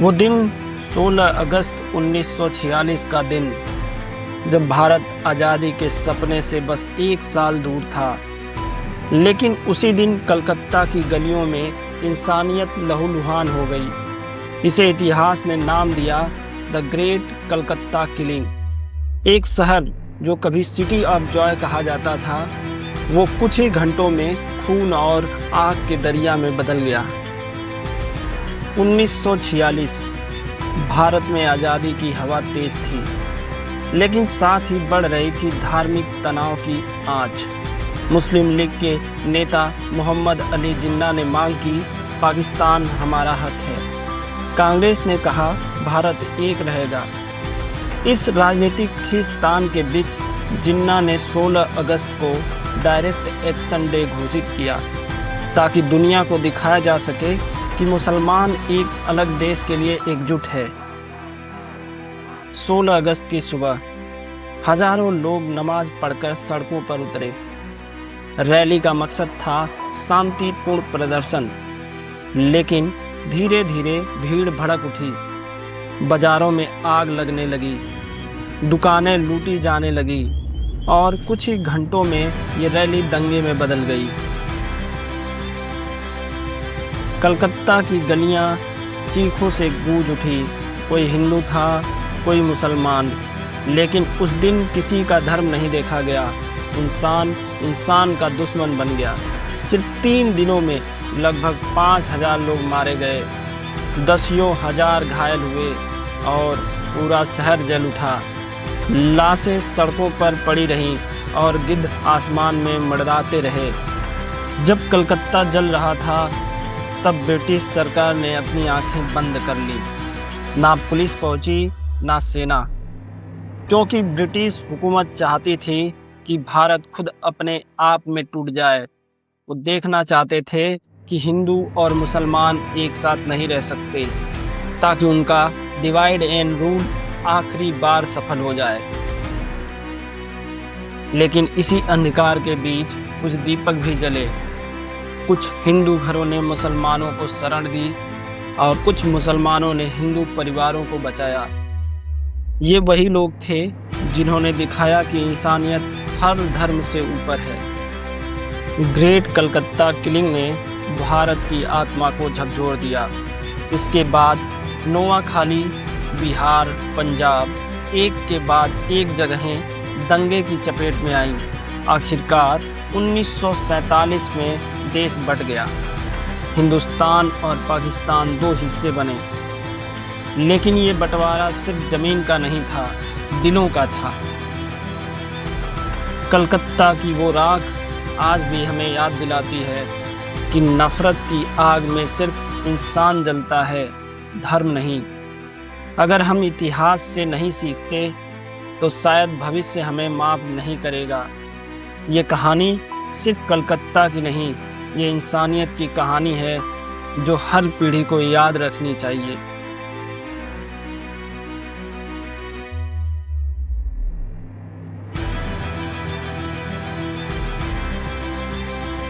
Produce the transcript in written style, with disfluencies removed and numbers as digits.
वो दिन 16 अगस्त 1946 का दिन, जब भारत आज़ादी के सपने से बस एक साल दूर था। लेकिन उसी दिन कलकत्ता की गलियों में इंसानियत लहूलुहान हो गई। इसे इतिहास ने नाम दिया द ग्रेट कलकत्ता किलिंग। एक शहर जो कभी सिटी ऑफ जॉय कहा जाता था, वो कुछ ही घंटों में खून और आग के दरिया में बदल गया। 1946 भारत में आज़ादी की हवा तेज थी, लेकिन साथ ही बढ़ रही थी धार्मिक तनाव की आंच। मुस्लिम लीग के नेता मोहम्मद अली जिन्ना ने मांग की, पाकिस्तान हमारा हक है। कांग्रेस ने कहा, भारत एक रहेगा। इस राजनीतिक खींचतान के बीच जिन्ना ने 16 अगस्त को डायरेक्ट एक्शन डे घोषित किया, ताकि दुनिया को दिखाया जा सके कि मुसलमान एक अलग देश के लिए एकजुट है। 16 अगस्त की सुबह हजारों लोग नमाज पढ़कर सड़कों पर उतरे। रैली का मकसद था शांतिपूर्ण प्रदर्शन, लेकिन धीरे धीरे भीड़ भड़क उठी। बाजारों में आग लगने लगी, दुकानें लूटी जाने लगी और कुछ ही घंटों में ये रैली दंगे में बदल गई। कलकत्ता की गलियां चीखों से गूंज उठी। कोई हिंदू था, कोई मुसलमान, लेकिन उस दिन किसी का धर्म नहीं देखा गया। इंसान इंसान का दुश्मन बन गया। सिर्फ 3 दिनों में लगभग 5,000 लोग मारे गए, दसियों हजार घायल हुए और पूरा शहर जल उठा। लाशें सड़कों पर पड़ी रहीं और गिद्ध आसमान में मंडराते रहे। जब कलकत्ता जल रहा था, तब ब्रिटिश सरकार ने अपनी आंखें बंद कर ली। ना पुलिस पहुंची, ना सेना, क्योंकि ब्रिटिश हुकूमत चाहती थी कि भारत खुद अपने आप में टूट जाए। वो देखना चाहते थे कि हिंदू और मुसलमान एक साथ नहीं रह सकते, ताकि उनका डिवाइड एंड रूल आखिरी बार सफल हो जाए। लेकिन इसी अंधकार के बीच कुछ दीपक भी जले। कुछ हिंदू घरों ने मुसलमानों को शरण दी और कुछ मुसलमानों ने हिंदू परिवारों को बचाया। ये वही लोग थे जिन्होंने दिखाया कि इंसानियत हर धर्म से ऊपर है। ग्रेट कलकत्ता किलिंग ने भारत की आत्मा को झकझोर दिया। इसके बाद नोआखाली, बिहार, पंजाब एक के बाद एक जगहें दंगे की चपेट में आईं। आखिरकार 1947 में देश बंट गया। हिंदुस्तान और पाकिस्तान 2 हिस्से बने। लेकिन ये बंटवारा सिर्फ जमीन का नहीं था, दिलों का था। कलकत्ता की वो राख आज भी हमें याद दिलाती है कि नफरत की आग में सिर्फ इंसान जलता है, धर्म नहीं। अगर हम इतिहास से नहीं सीखते, तो शायद भविष्य हमें माफ नहीं करेगा। ये कहानी सिर्फ कलकत्ता की नहीं, ये इंसानियत की कहानी है जो हर पीढ़ी को याद रखनी चाहिए।